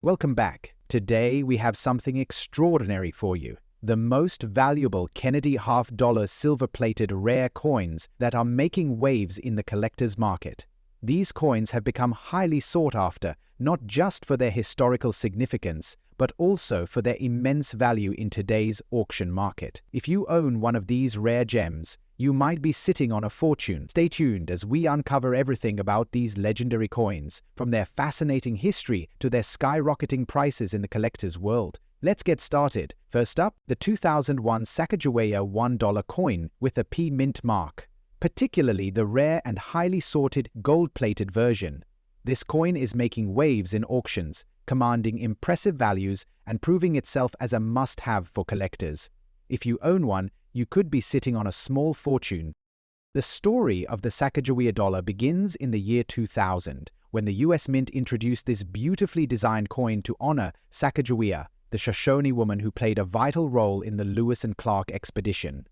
Welcome back. Today we have something extraordinary for you. The most valuable Kennedy half-dollar silver-plated rare coins that are making waves in the collector's market. These coins have become highly sought after, not just for their historical significance, but also for their immense value in today's auction market. If you own one of these rare gems, you might be sitting on a fortune. Stay tuned as we uncover everything about these legendary coins, from their fascinating history to their skyrocketing prices in the collector's world. Let's get started. First up, the 2001 Sacagawea $1 coin with a P mint mark, particularly the rare and highly sorted gold-plated version. This coin is making waves in auctions, commanding impressive values and proving itself as a must-have for collectors. If you own one, you could be sitting on a small fortune. The story of the Sacagawea dollar begins in the year 2000, when the US Mint introduced this beautifully designed coin to honor Sacagawea, the Shoshone woman who played a vital role in the Lewis and Clark expedition.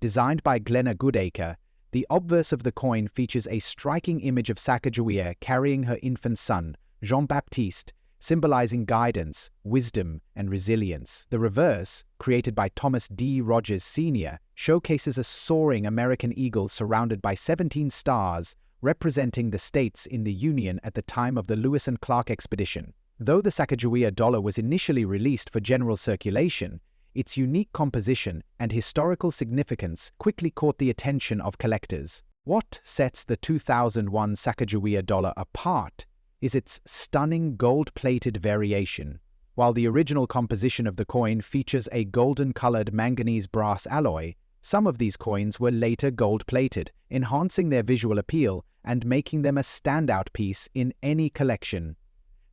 Designed by Glenna Goodacre, the obverse of the coin features a striking image of Sacagawea carrying her infant son, Jean-Baptiste, symbolizing guidance, wisdom, and resilience. The reverse, created by Thomas D. Rogers Sr., showcases a soaring American eagle surrounded by 17 stars, representing the states in the Union at the time of the Lewis and Clark expedition. Though the Sacagawea dollar was initially released for general circulation, its unique composition and historical significance quickly caught the attention of collectors. What sets the 2001 Sacagawea dollar apart is its stunning gold-plated variation. While the original composition of the coin features a golden-colored manganese brass alloy, some of these coins were later gold-plated, enhancing their visual appeal and making them a standout piece in any collection.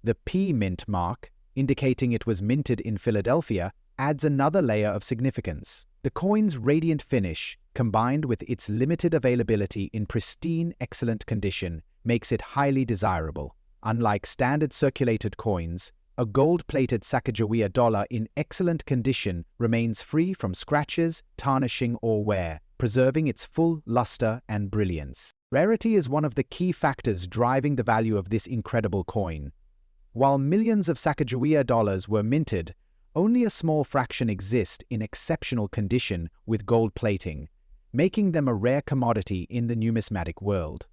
The P mint mark, indicating it was minted in Philadelphia, adds another layer of significance. The coin's radiant finish, combined with its limited availability in pristine, excellent condition, makes it highly desirable. Unlike standard circulated coins, a gold-plated Sacagawea dollar in excellent condition remains free from scratches, tarnishing, or wear, preserving its full luster and brilliance. Rarity is one of the key factors driving the value of this incredible coin. While millions of Sacagawea dollars were minted, only a small fraction exist in exceptional condition with gold plating, making them a rare commodity in the numismatic world.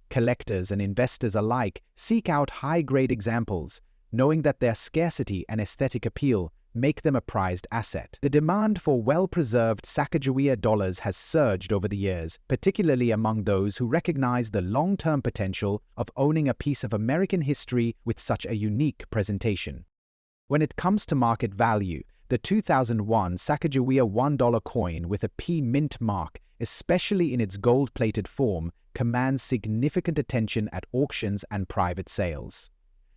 Collectors and investors alike seek out high-grade examples, knowing that their scarcity and aesthetic appeal make them a prized asset. The demand for well-preserved Sacagawea dollars has surged over the years, particularly among those who recognize the long-term potential of owning a piece of American history with such a unique presentation. When it comes to market value, the 2001 Sacagawea $1 coin with a P mint mark, especially in its gold-plated form, commands significant attention at auctions and private sales.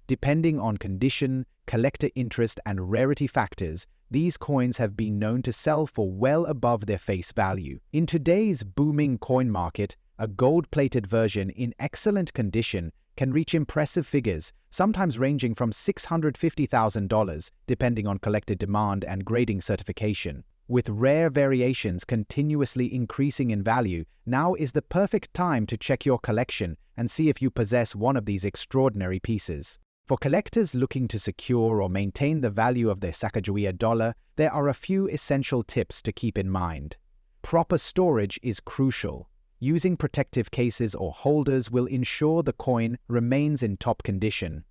Depending on condition, collector interest, and rarity factors, these coins have been known to sell for well above their face value. In today's booming coin market, a gold-plated version in excellent condition can reach impressive figures, sometimes ranging from $650,000, depending on collector demand and grading certification. With rare variations continuously increasing in value, now is the perfect time to check your collection and see if you possess one of these extraordinary pieces. For collectors looking to secure or maintain the value of their Sacagawea dollar, there are a few essential tips to keep in mind. Proper storage is crucial. Using protective cases or holders will ensure the coin remains in top condition.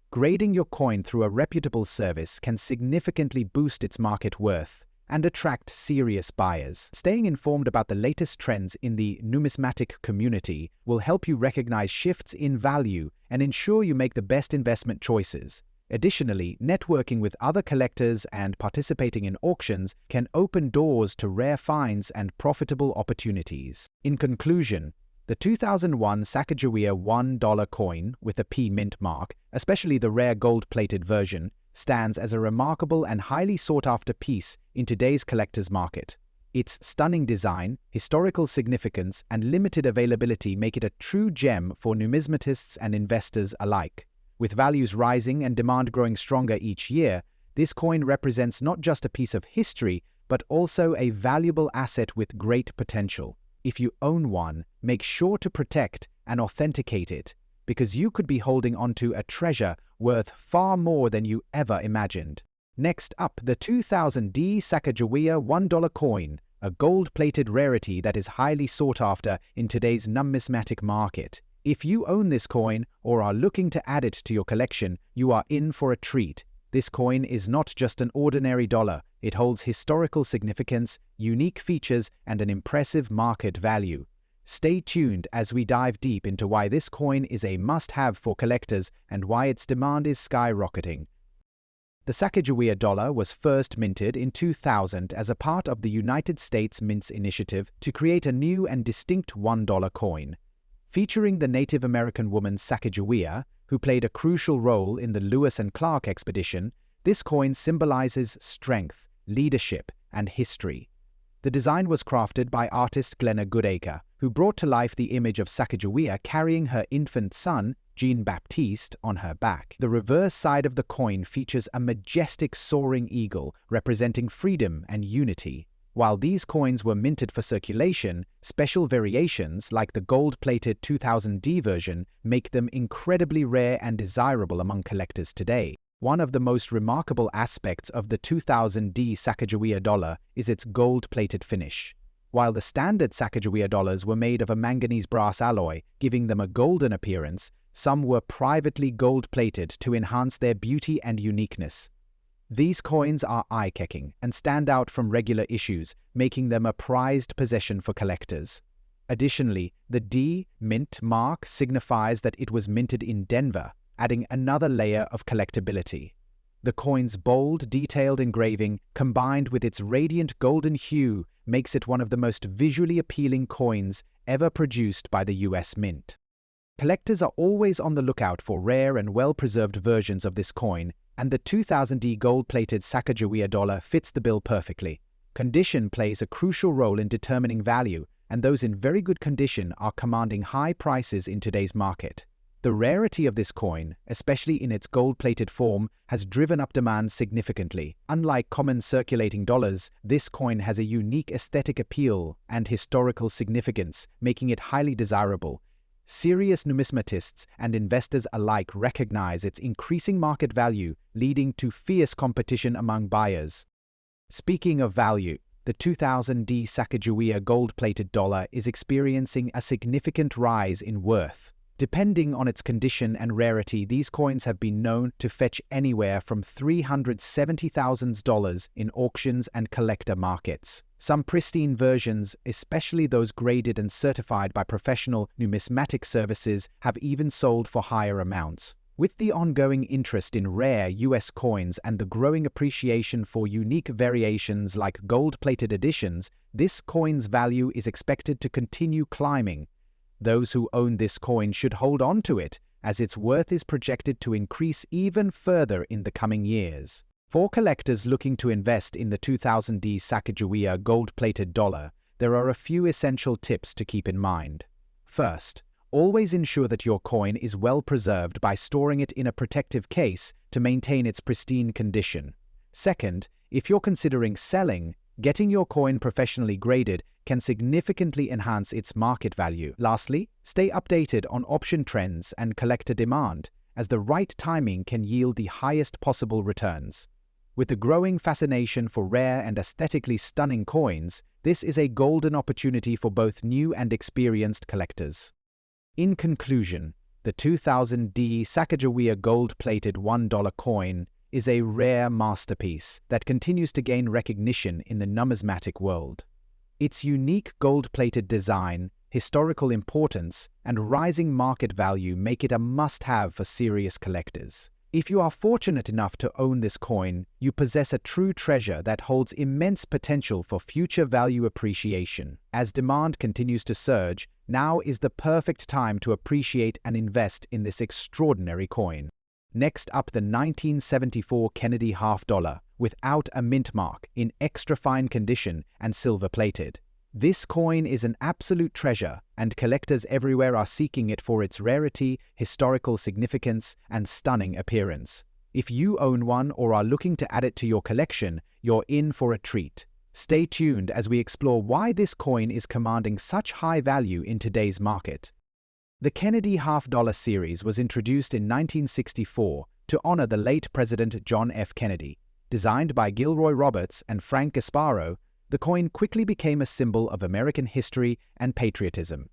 Grading your coin through a reputable service can significantly boost its market worth and attract serious buyers. Staying informed about the latest trends in the numismatic community will help you recognize shifts in value and ensure you make the best investment choices. Additionally, networking with other collectors and participating in auctions can open doors to rare finds and profitable opportunities. In conclusion, the 2001 Sacagawea $1 coin with a P mint mark, especially the rare gold-plated version, stands as a remarkable and highly sought-after piece in today's collector's market. Its stunning design, historical significance, and limited availability make it a true gem for numismatists and investors alike. With values rising and demand growing stronger each year, this coin represents not just a piece of history, but also a valuable asset with great potential. If you own one, make sure to protect and authenticate it, because you could be holding onto a treasure worth far more than you ever imagined. Next up, the 2000D Sacagawea $1 coin, a gold-plated rarity that is highly sought after in today's numismatic market. If you own this coin or are looking to add it to your collection, you are in for a treat. This coin is not just an ordinary dollar. It holds historical significance, unique features, and an impressive market value. Stay tuned as we dive deep into why this coin is a must-have for collectors and why its demand is skyrocketing. The Sacagawea dollar was first minted in 2000 as a part of the United States Mint's initiative to create a new and distinct $1 coin. Featuring the Native American woman Sacagawea, who played a crucial role in the Lewis and Clark expedition, this coin symbolizes strength, leadership, and history. The design was crafted by artist Glenna Goodacre, who brought to life the image of Sacagawea carrying her infant son, Jean-Baptiste, on her back. The reverse side of the coin features a majestic soaring eagle representing freedom and unity. While these coins were minted for circulation, special variations like the gold-plated 2000D version make them incredibly rare and desirable among collectors today. One of the most remarkable aspects of the 2000D Sacagawea dollar is its gold-plated finish. While the standard Sacagawea dollars were made of a manganese brass alloy, giving them a golden appearance, some were privately gold-plated to enhance their beauty and uniqueness. These coins are eye-catching and stand out from regular issues, making them a prized possession for collectors. Additionally, the D mint mark signifies that it was minted in Denver, adding another layer of collectability. The coin's bold, detailed engraving, combined with its radiant golden hue, makes it one of the most visually appealing coins ever produced by the US Mint. Collectors are always on the lookout for rare and well-preserved versions of this coin, and the 2000D gold-plated Sacagawea dollar fits the bill perfectly. Condition plays a crucial role in determining value, and those in very good condition are commanding high prices in today's market. The rarity of this coin, especially in its gold-plated form, has driven up demand significantly. Unlike common circulating dollars, this coin has a unique aesthetic appeal and historical significance, making it highly desirable. Serious numismatists and investors alike recognize its increasing market value, leading to fierce competition among buyers. Speaking of value, the 2000D Sacagawea gold-plated dollar is experiencing a significant rise in worth. Depending on its condition and rarity, these coins have been known to fetch anywhere from $370,000 in auctions and collector markets. Some pristine versions, especially those graded and certified by professional numismatic services, have even sold for higher amounts. With the ongoing interest in rare US coins and the growing appreciation for unique variations like gold-plated editions, this coin's value is expected to continue climbing. Those who own this coin should hold on to it, as its worth is projected to increase even further in the coming years. For collectors looking to invest in the 2000D Sacagawea gold-plated dollar, there are a few essential tips to keep in mind. First, always ensure that your coin is well preserved by storing it in a protective case to maintain its pristine condition. Second, if you're considering selling, getting your coin professionally graded can significantly enhance its market value. Lastly, stay updated on option trends and collector demand, as the right timing can yield the highest possible returns. With the growing fascination for rare and aesthetically stunning coins, this is a golden opportunity for both new and experienced collectors. In conclusion, the 2000D Sacagawea gold-plated $1 coin is a rare masterpiece that continues to gain recognition in the numismatic world. Its unique gold-plated design, historical importance, and rising market value make it a must-have for serious collectors. If you are fortunate enough to own this coin, you possess a true treasure that holds immense potential for future value appreciation. As demand continues to surge, now is the perfect time to appreciate and invest in this extraordinary coin. Next up, the 1974 Kennedy half dollar, without a mint mark, in extra fine condition and silver-plated. This coin is an absolute treasure, and collectors everywhere are seeking it for its rarity, historical significance, and stunning appearance. If you own one or are looking to add it to your collection, you're in for a treat. Stay tuned as we explore why this coin is commanding such high value in today's market. The Kennedy half-dollar series was introduced in 1964 to honor the late President John F. Kennedy. Designed by Gilroy Roberts and Frank Gasparo, the coin quickly became a symbol of American history and patriotism.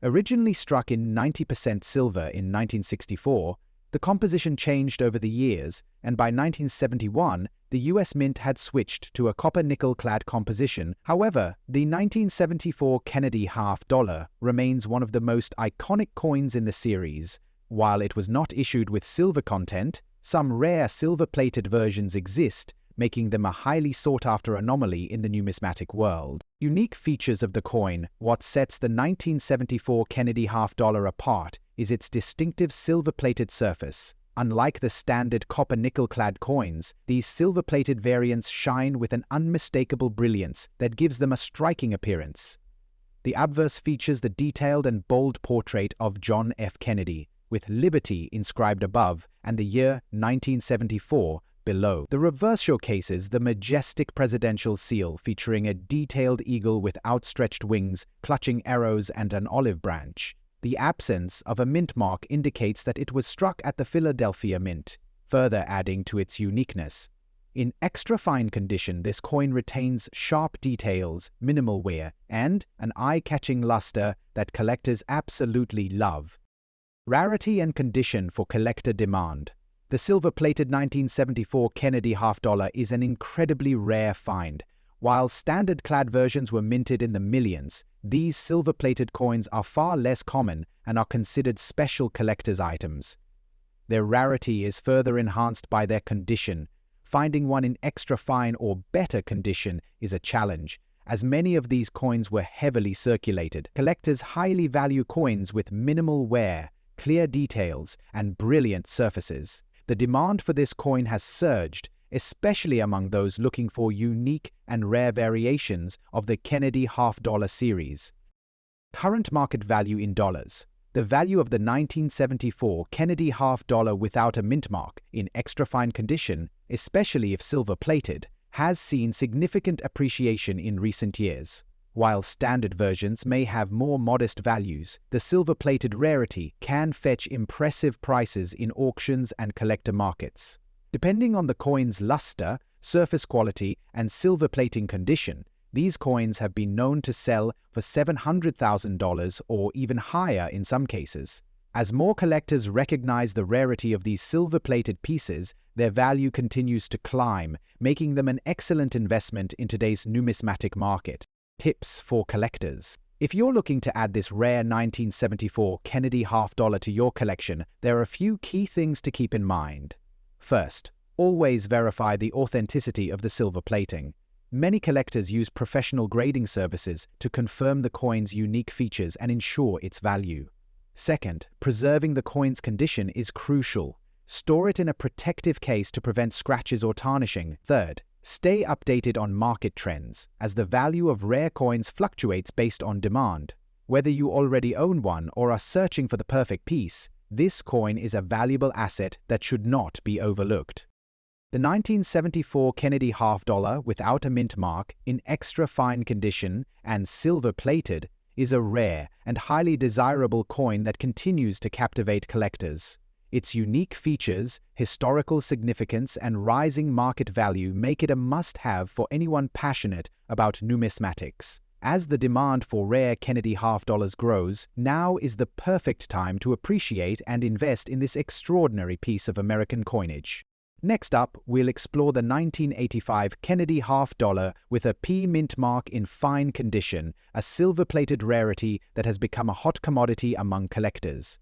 Originally struck in 90% silver in 1964, the composition changed over the years, and by 1971, the U.S. Mint had switched to a copper-nickel-clad composition. However, the 1974 Kennedy half-dollar remains one of the most iconic coins in the series. While it was not issued with silver content, some rare silver-plated versions exist, making them a highly sought-after anomaly in the numismatic world. Unique features of the coin. What sets the 1974 Kennedy half-dollar apart is its distinctive silver-plated surface. Unlike the standard copper-nickel-clad coins, these silver-plated variants shine with an unmistakable brilliance that gives them a striking appearance. The obverse features the detailed and bold portrait of John F. Kennedy, with Liberty inscribed above and the year 1974 below. The reverse showcases the majestic presidential seal featuring a detailed eagle with outstretched wings, clutching arrows and an olive branch. The absence of a mint mark indicates that it was struck at the Philadelphia Mint, further adding to its uniqueness. In extra fine condition, this coin retains sharp details, minimal wear, and an eye-catching luster that collectors absolutely love. Rarity and condition for collector demand. The silver-plated 1974 Kennedy half-dollar is an incredibly rare find. While standard-clad versions were minted in the millions, these silver-plated coins are far less common and are considered special collector's items. Their rarity is further enhanced by their condition. Finding one in extra fine or better condition is a challenge, as many of these coins were heavily circulated. Collectors highly value coins with minimal wear, clear details, and brilliant surfaces. The demand for this coin has surged, especially among those looking for unique and rare variations of the Kennedy half-dollar series. Current market value in dollars. The value of the 1974 Kennedy half-dollar without a mint mark, in extra fine condition, especially if silver-plated, has seen significant appreciation in recent years. While standard versions may have more modest values, the silver-plated rarity can fetch impressive prices in auctions and collector markets. Depending on the coin's luster, surface quality, and silver plating condition, these coins have been known to sell for $700,000 or even higher in some cases. As more collectors recognize the rarity of these silver-plated pieces, their value continues to climb, making them an excellent investment in today's numismatic market. Tips for collectors. If you're looking to add this rare 1974 Kennedy half-dollar to your collection, there are a few key things to keep in mind. First, always verify the authenticity of the silver plating. Many collectors use professional grading services to confirm the coin's unique features and ensure its value. Second, preserving the coin's condition is crucial. Store it in a protective case to prevent scratches or tarnishing. Third, stay updated on market trends, as the value of rare coins fluctuates based on demand. Whether you already own one or are searching for the perfect piece, this coin is a valuable asset that should not be overlooked. The 1974 Kennedy half-dollar without a mint mark, in extra fine condition and silver-plated, is a rare and highly desirable coin that continues to captivate collectors. Its unique features, historical significance, and rising market value make it a must-have for anyone passionate about numismatics. As the demand for rare Kennedy half-dollars grows, now is the perfect time to appreciate and invest in this extraordinary piece of American coinage. Next up, we'll explore the 1985 Kennedy half-dollar with a P mint mark in fine condition, a silver-plated rarity that has become a hot commodity among collectors.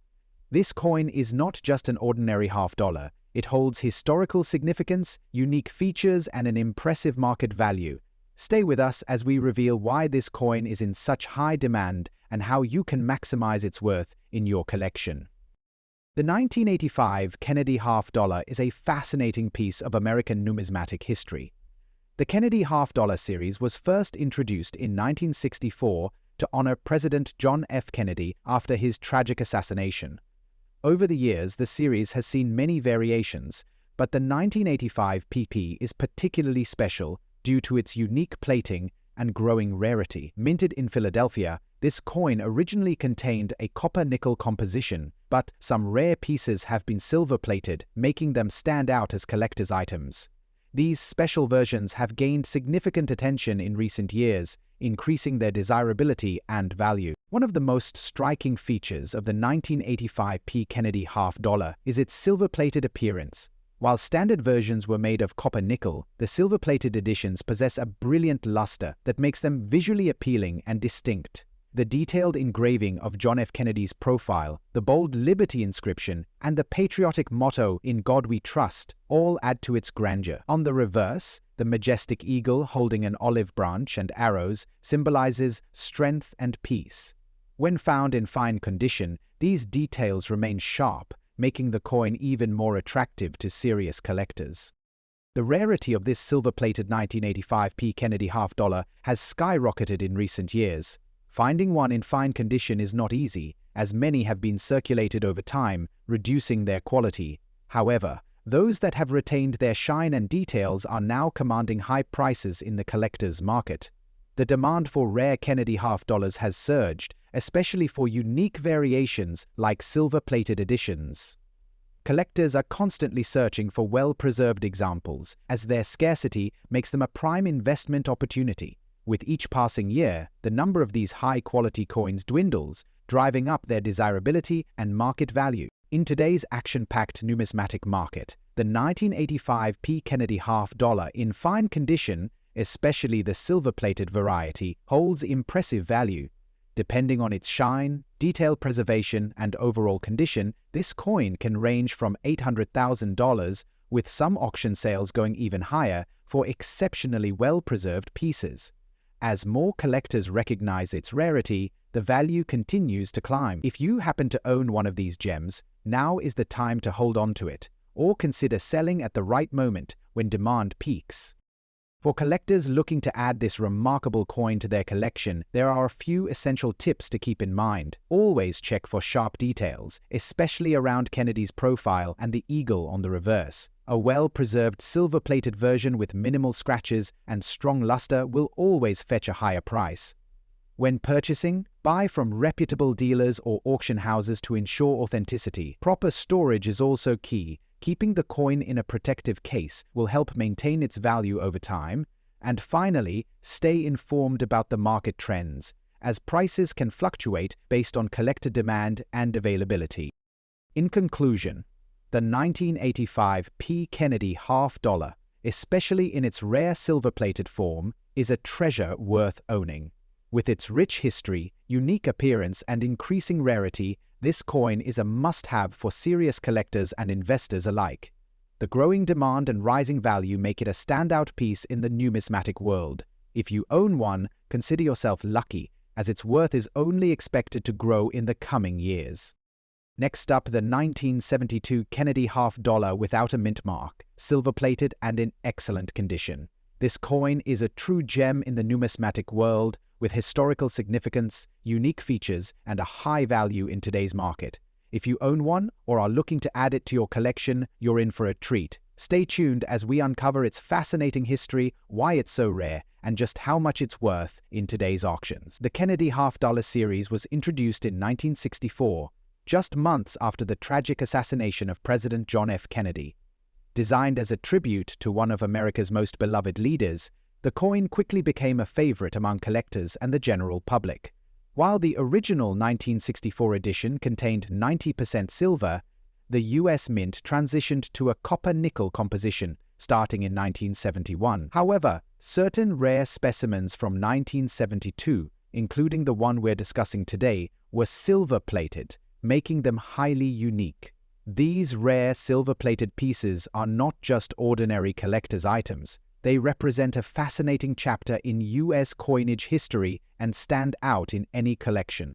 This coin is not just an ordinary half-dollar. It holds historical significance, unique features, and an impressive market value. Stay with us as we reveal why this coin is in such high demand and how you can maximize its worth in your collection. The 1985 Kennedy half-dollar is a fascinating piece of American numismatic history. The Kennedy half-dollar series was first introduced in 1964 to honor President John F. Kennedy after his tragic assassination. Over the years, the series has seen many variations, but the 1985 PP is particularly special due to its unique plating and growing rarity. Minted in Philadelphia, This coin originally contained a copper-nickel composition, but some rare pieces have been silver-plated, making them stand out as collector's items. These special versions have gained significant attention in recent years, increasing their desirability and value. One of the most striking features of the 1985 P. Kennedy half-dollar is its silver-plated appearance. While standard versions were made of copper-nickel, the silver-plated editions possess a brilliant luster that makes them visually appealing and distinct. The detailed engraving of John F. Kennedy's profile, the bold Liberty inscription, and the patriotic motto, "In God We Trust," all add to its grandeur. On the reverse, the majestic eagle holding an olive branch and arrows symbolizes strength and peace. When found in fine condition, these details remain sharp, making the coin even more attractive to serious collectors. The rarity of this silver-plated 1985 P. Kennedy half-dollar has skyrocketed in recent years. Finding one in fine condition is not easy, as many have been circulated over time, reducing their quality. However, those that have retained their shine and details are now commanding high prices in the collector's market. The demand for rare Kennedy half-dollars has surged, especially for unique variations like silver-plated editions. Collectors are constantly searching for well-preserved examples, as their scarcity makes them a prime investment opportunity. With each passing year, the number of these high-quality coins dwindles, driving up their desirability and market value. In today's action-packed numismatic market, the 1985 P. Kennedy half-dollar in fine condition, especially the silver-plated variety, holds impressive value. Depending on its shine, detail preservation, and overall condition, this coin can range from $800,000, with some auction sales going even higher, for exceptionally well-preserved pieces. As more collectors recognize its rarity, the value continues to climb. If you happen to own one of these gems, now is the time to hold on to it, or consider selling at the right moment when demand peaks. For collectors looking to add this remarkable coin to their collection, there are a few essential tips to keep in mind. Always check for sharp details, especially around Kennedy's profile and the eagle on the reverse. A well-preserved silver-plated version with minimal scratches and strong luster will always fetch a higher price. When purchasing, buy from reputable dealers or auction houses to ensure authenticity. Proper storage is also key. Keeping the coin in a protective case will help maintain its value over time. And finally, stay informed about the market trends, as prices can fluctuate based on collector demand and availability. In conclusion, the 1985 P. Kennedy half-dollar, especially in its rare silver-plated form, is a treasure worth owning. With its rich history, unique appearance, and increasing rarity, this coin is a must-have for serious collectors and investors alike. The growing demand and rising value make it a standout piece in the numismatic world. If you own one, consider yourself lucky, as its worth is only expected to grow in the coming years. Next up, the 1972 Kennedy half-dollar without a mint mark, silver-plated and in excellent condition. This coin is a true gem in the numismatic world, with historical significance, unique features, and a high value in today's market. If you own one or are looking to add it to your collection, you're in for a treat. Stay tuned as we uncover its fascinating history, why it's so rare, and just how much it's worth in today's auctions. The Kennedy half-dollar series was introduced in 1964, just months after the tragic assassination of President John F. Kennedy. Designed as a tribute to one of America's most beloved leaders, the coin quickly became a favorite among collectors and the general public. While the original 1964 edition contained 90% silver, the U.S. Mint transitioned to a copper-nickel composition starting in 1971. However, certain rare specimens from 1972, including the one we're discussing today, were silver-plated, making them highly unique. These rare silver-plated pieces are not just ordinary collector's items. They represent a fascinating chapter in U.S. coinage history and stand out in any collection.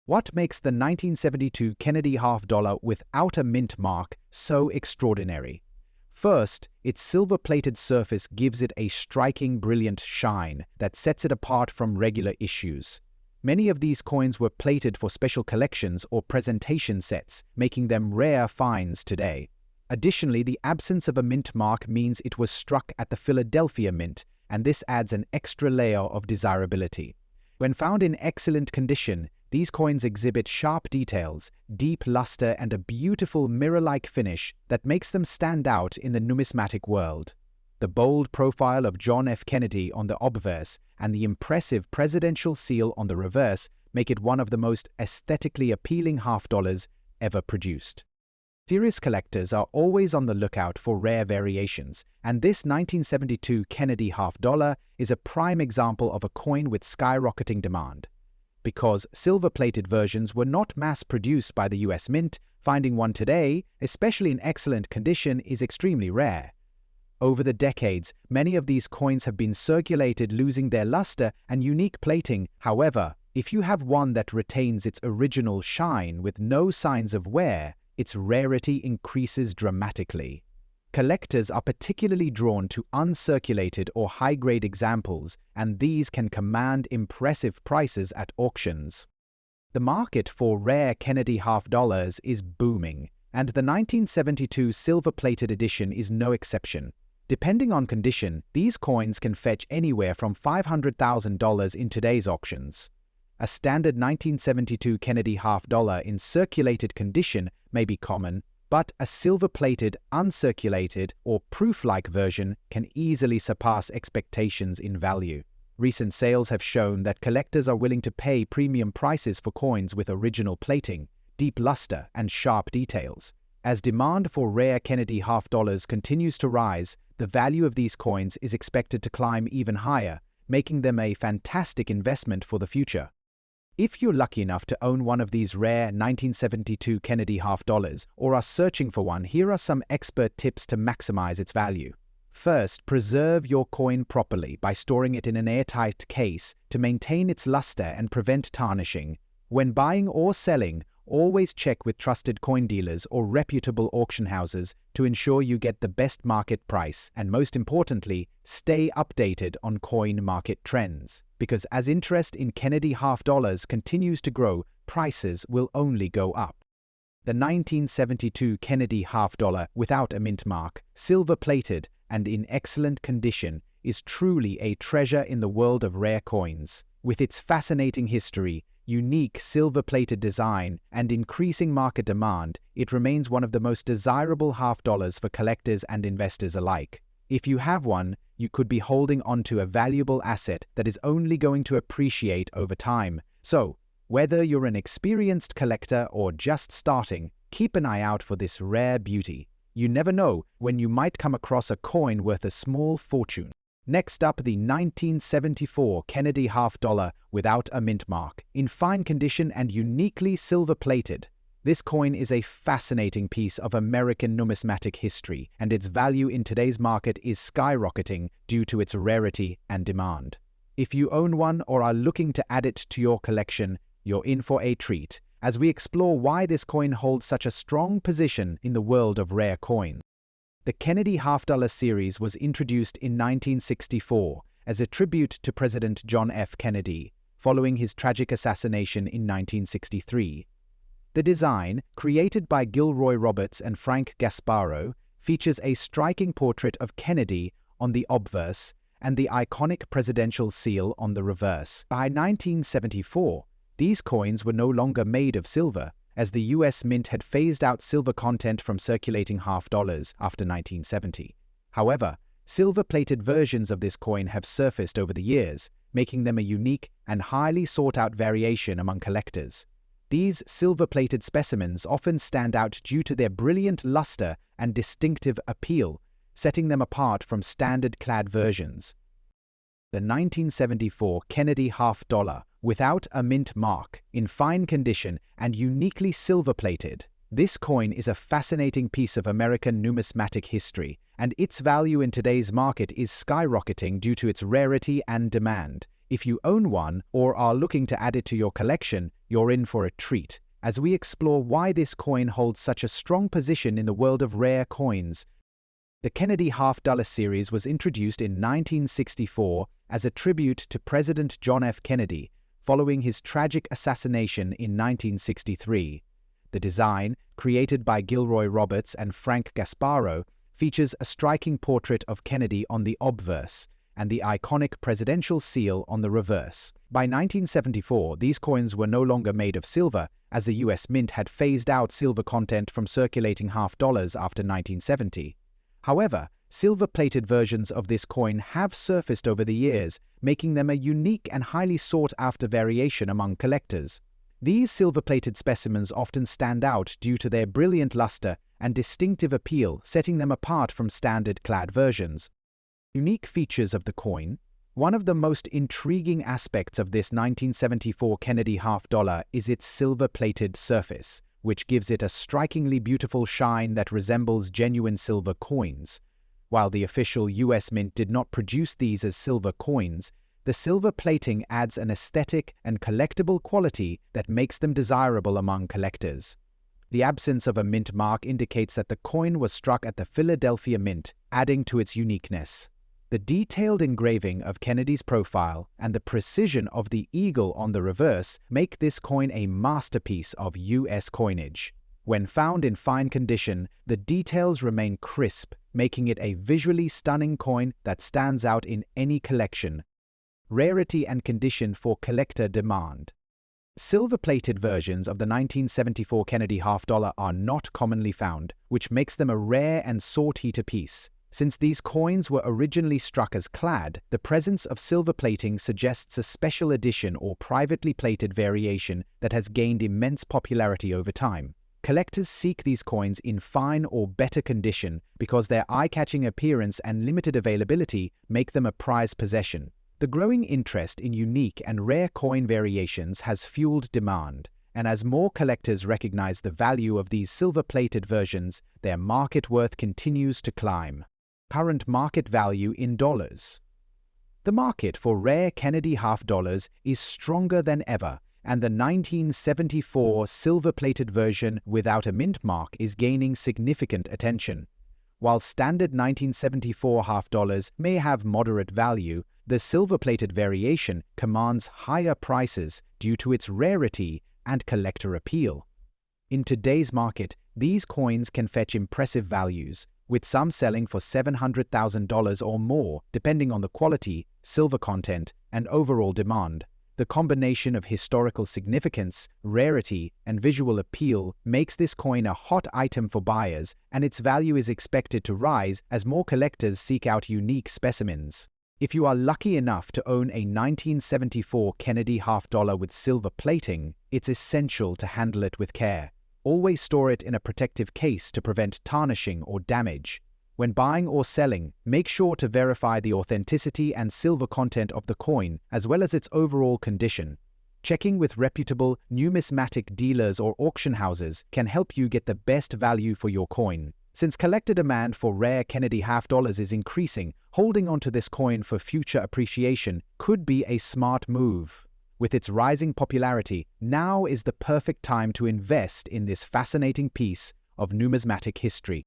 What makes the 1972 Kennedy half-dollar without a mint mark so extraordinary? First, its silver-plated surface gives it a striking, brilliant shine that sets it apart from regular issues. Many of these coins were plated for special collections or presentation sets, making them rare finds today. Additionally, the absence of a mint mark means it was struck at the Philadelphia Mint, and this adds an extra layer of desirability. When found in excellent condition, these coins exhibit sharp details, deep luster, and a beautiful mirror-like finish that makes them stand out in the numismatic world. The bold profile of John F. Kennedy on the obverse and the impressive presidential seal on the reverse make it one of the most aesthetically appealing half-dollars ever produced. Serious collectors are always on the lookout for rare variations, and this 1972 Kennedy half-dollar is a prime example of a coin with skyrocketing demand. Because silver-plated versions were not mass-produced by the US Mint, finding one today, especially in excellent condition, is extremely rare. Over the decades, many of these coins have been circulated, losing their luster and unique plating. However, if you have one that retains its original shine with no signs of wear, its rarity increases dramatically. Collectors are particularly drawn to uncirculated or high-grade examples, and these can command impressive prices at auctions. The market for rare Kennedy half-dollars is booming, and the 1972 silver-plated edition is no exception. Depending on condition, these coins can fetch anywhere from $500,000 in today's auctions. A standard 1972 Kennedy half-dollar in circulated condition may be common, but a silver-plated, uncirculated, or proof-like version can easily surpass expectations in value. Recent sales have shown that collectors are willing to pay premium prices for coins with original plating, deep luster, and sharp details. As demand for rare Kennedy half-dollars continues to rise, the value of these coins is expected to climb even higher, making them a fantastic investment for the future. If you're lucky enough to own one of these rare 1972 Kennedy half-dollars or are searching for one, here are some expert tips to maximize its value. First, preserve your coin properly by storing it in an airtight case to maintain its luster and prevent tarnishing. When buying or selling, always check with trusted coin dealers or reputable auction houses to ensure you get the best market price, and most importantly, stay updated on coin market trends. Because as interest in Kennedy half-dollars continues to grow, prices will only go up. The 1972 Kennedy half-dollar without a mint mark, silver-plated, and in excellent condition, is truly a treasure in the world of rare coins. With its fascinating history, unique silver-plated design, and increasing market demand, it remains one of the most desirable half-dollars for collectors and investors alike. If you have one, you could be holding onto a valuable asset that is only going to appreciate over time. So, whether you're an experienced collector or just starting, keep an eye out for this rare beauty. You never know when you might come across a coin worth a small fortune. Next up, the 1974 Kennedy half-dollar without a mint mark, in fine condition and uniquely silver-plated. This coin is a fascinating piece of American numismatic history, and its value in today's market is skyrocketing due to its rarity and demand. If you own one or are looking to add it to your collection, you're in for a treat, as we explore why this coin holds such a strong position in the world of rare coins. The Kennedy half-dollar series was introduced in 1964 as a tribute to President John F. Kennedy, following his tragic assassination in 1963. The design, created by Gilroy Roberts and Frank Gasparro, features a striking portrait of Kennedy on the obverse and the iconic presidential seal on the reverse. By 1974, these coins were no longer made of silver, as the US Mint had phased out silver content from circulating half-dollars after 1970. However, silver-plated versions of this coin have surfaced over the years, making them a unique and highly sought-out variation among collectors. These silver-plated specimens often stand out due to their brilliant luster and distinctive appeal, setting them apart from standard-clad versions. The 1974 Kennedy half-dollar, without a mint mark, in fine condition and uniquely silver-plated. This coin is a fascinating piece of American numismatic history, and its value in today's market is skyrocketing due to its rarity and demand. If you own one or are looking to add it to your collection, you're in for a treat, as we explore why this coin holds such a strong position in the world of rare coins. The Kennedy half-dollar series was introduced in 1964 as a tribute to President John F. Kennedy, following his tragic assassination in 1963. The design, created by Gilroy Roberts and Frank Gasparro, features a striking portrait of Kennedy on the obverse and the iconic presidential seal on the reverse. By 1974, these coins were no longer made of silver, as the US Mint had phased out silver content from circulating half dollars after 1970. However, silver-plated versions of this coin have surfaced over the years, making them a unique and highly sought-after variation among collectors. These silver-plated specimens often stand out due to their brilliant luster and distinctive appeal, setting them apart from standard-clad versions. Unique features of the coin. One of the most intriguing aspects of this 1974 Kennedy half-dollar is its silver-plated surface, which gives it a strikingly beautiful shine that resembles genuine silver coins. While the official US Mint did not produce these as silver coins, the silver plating adds an aesthetic and collectible quality that makes them desirable among collectors. The absence of a mint mark indicates that the coin was struck at the Philadelphia Mint, adding to its uniqueness. The detailed engraving of Kennedy's profile and the precision of the eagle on the reverse make this coin a masterpiece of US coinage. When found in fine condition, the details remain crisp, making it a visually stunning coin that stands out in any collection. Rarity and condition for collector demand. Silver-plated versions of the 1974 Kennedy half-dollar are not commonly found, which makes them a rare and sought-after piece. Since these coins were originally struck as clad, the presence of silver plating suggests a special edition or privately plated variation that has gained immense popularity over time. Collectors seek these coins in fine or better condition because their eye-catching appearance and limited availability make them a prized possession. The growing interest in unique and rare coin variations has fueled demand, and as more collectors recognize the value of these silver-plated versions, their market worth continues to climb. Current market value in dollars. The market for rare Kennedy half-dollars is stronger than ever, and the 1974 silver-plated version without a mint mark is gaining significant attention. While standard 1974 half-dollars may have moderate value, the silver-plated variation commands higher prices due to its rarity and collector appeal. In today's market, these coins can fetch impressive values, with some selling for $700,000 or more, depending on the quality, silver content, and overall demand. The combination of historical significance, rarity, and visual appeal makes this coin a hot item for buyers, and its value is expected to rise as more collectors seek out unique specimens. If you are lucky enough to own a 1974 Kennedy half-dollar with silver plating, it's essential to handle it with care. Always store it in a protective case to prevent tarnishing or damage. When buying or selling, make sure to verify the authenticity and silver content of the coin, as well as its overall condition. Checking with reputable numismatic dealers or auction houses can help you get the best value for your coin. Since collector demand for rare Kennedy half-dollars is increasing, holding onto this coin for future appreciation could be a smart move. With its rising popularity, now is the perfect time to invest in this fascinating piece of numismatic history.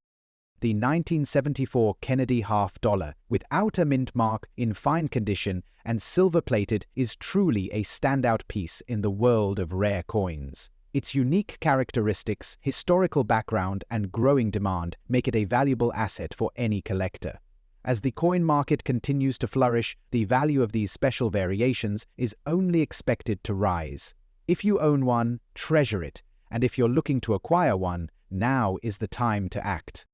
The 1974 Kennedy half-dollar, without a mint mark, in fine condition, and silver-plated, is truly a standout piece in the world of rare coins. Its unique characteristics, historical background, and growing demand make it a valuable asset for any collector. As the coin market continues to flourish, the value of these special variations is only expected to rise. If you own one, treasure it, and if you're looking to acquire one, now is the time to act.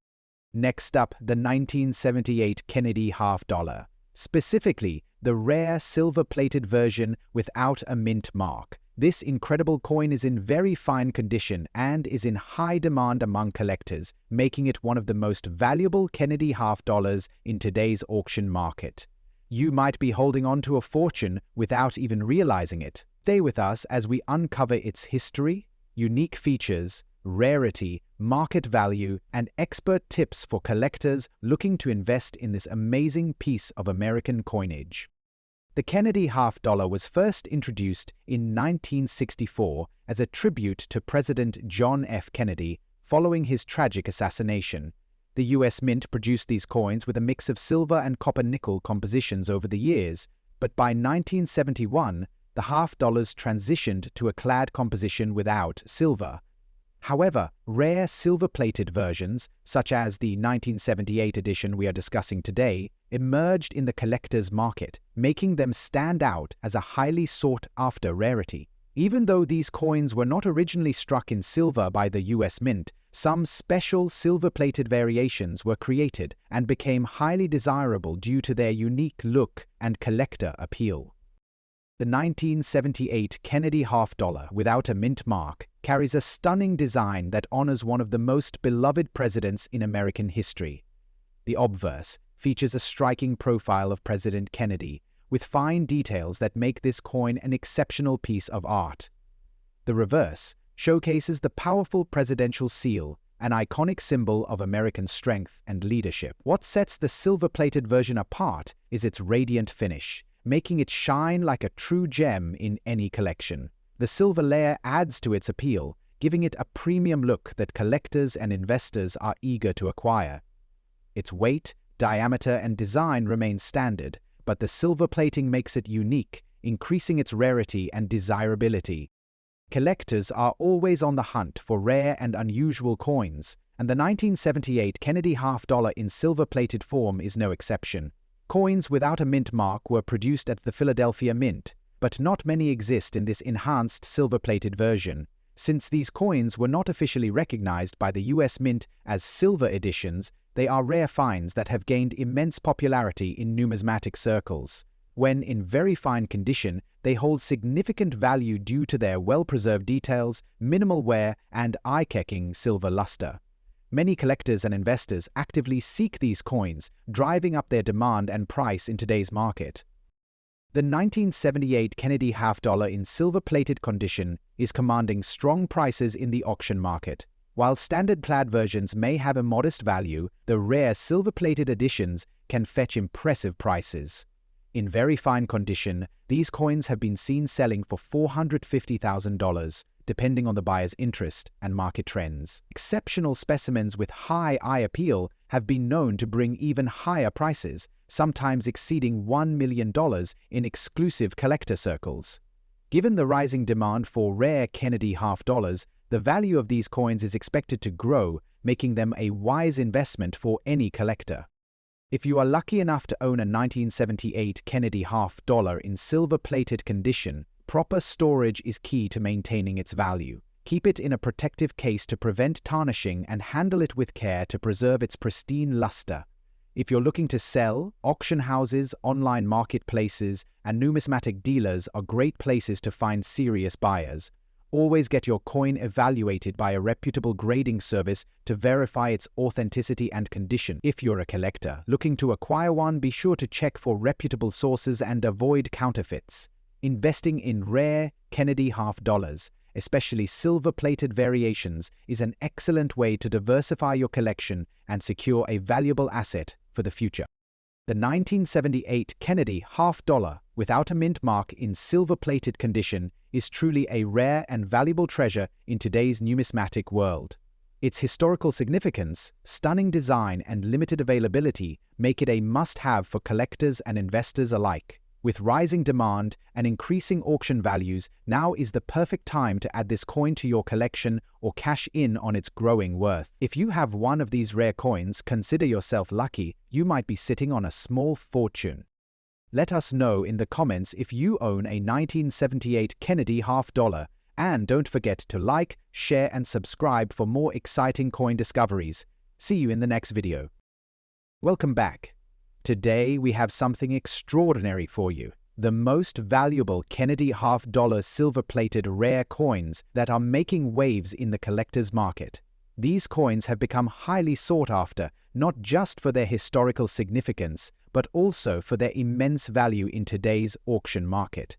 Next up, the 1978 Kennedy half-dollar, specifically the rare silver-plated version without a mint mark. This incredible coin is in very fine condition and is in high demand among collectors, making it one of the most valuable Kennedy half-dollars in today's auction market. You might be holding on to a fortune without even realizing it. Stay with us as we uncover its history, unique features, rarity, market value, and expert tips for collectors looking to invest in this amazing piece of American coinage. The Kennedy half-dollar was first introduced in 1964 as a tribute to President John F. Kennedy following his tragic assassination. The US Mint produced these coins with a mix of silver and copper-nickel compositions over the years, but by 1971, the half-dollars transitioned to a clad composition without silver. However, rare silver-plated versions, such as the 1978 edition we are discussing today, emerged in the collector's market, making them stand out as a highly sought-after rarity. Even though these coins were not originally struck in silver by the US Mint, some special silver-plated variations were created and became highly desirable due to their unique look and collector appeal. The 1978 Kennedy half-dollar without a mint mark carries a stunning design that honors one of the most beloved presidents in American history. The obverse features a striking profile of President Kennedy, with fine details that make this coin an exceptional piece of art. The reverse showcases the powerful presidential seal, an iconic symbol of American strength and leadership. What sets the silver-plated version apart is its radiant finish, making it shine like a true gem in any collection. The silver layer adds to its appeal, giving it a premium look that collectors and investors are eager to acquire. Its weight, diameter, and design remain standard, but the silver plating makes it unique, increasing its rarity and desirability. Collectors are always on the hunt for rare and unusual coins, and the 1978 Kennedy half-dollar in silver-plated form is no exception. Coins without a mint mark were produced at the Philadelphia Mint, but not many exist in this enhanced silver-plated version. Since these coins were not officially recognized by the US Mint as silver editions, they are rare finds that have gained immense popularity in numismatic circles. When in very fine condition, they hold significant value due to their well-preserved details, minimal wear, and eye-catching silver luster. Many collectors and investors actively seek these coins, driving up their demand and price in today's market. The 1978 Kennedy half-dollar in silver-plated condition is commanding strong prices in the auction market. While standard-clad versions may have a modest value, the rare silver-plated editions can fetch impressive prices. In very fine condition, these coins have been seen selling for $450,000, depending on the buyer's interest and market trends. Exceptional specimens with high eye appeal have been known to bring even higher prices, sometimes exceeding $1 million in exclusive collector circles. Given the rising demand for rare Kennedy half-dollars, the value of these coins is expected to grow, making them a wise investment for any collector. If you are lucky enough to own a 1978 Kennedy half-dollar in silver-plated condition, proper storage is key to maintaining its value. Keep it in a protective case to prevent tarnishing and handle it with care to preserve its pristine luster. If you're looking to sell, auction houses, online marketplaces, and numismatic dealers are great places to find serious buyers. Always get your coin evaluated by a reputable grading service to verify its authenticity and condition. If you're a collector looking to acquire one, be sure to check for reputable sources and avoid counterfeits. Investing in rare Kennedy half-dollars, especially silver-plated variations, is an excellent way to diversify your collection and secure a valuable asset for the future. The 1978 Kennedy half-dollar without a mint mark in silver-plated condition is truly a rare and valuable treasure in today's numismatic world. Its historical significance, stunning design, and limited availability make it a must-have for collectors and investors alike. With rising demand and increasing auction values, now is the perfect time to add this coin to your collection or cash in on its growing worth. If you have one of these rare coins, consider yourself lucky. You might be sitting on a small fortune. Let us know in the comments if you own a 1978 Kennedy half-dollar, and don't forget to like, share, and subscribe for more exciting coin discoveries. See you in the next video. Welcome back. Today we have something extraordinary for you. The most valuable Kennedy half-dollar silver-plated rare coins that are making waves in the collector's market. These coins have become highly sought after, not just for their historical significance, but also for their immense value in today's auction market.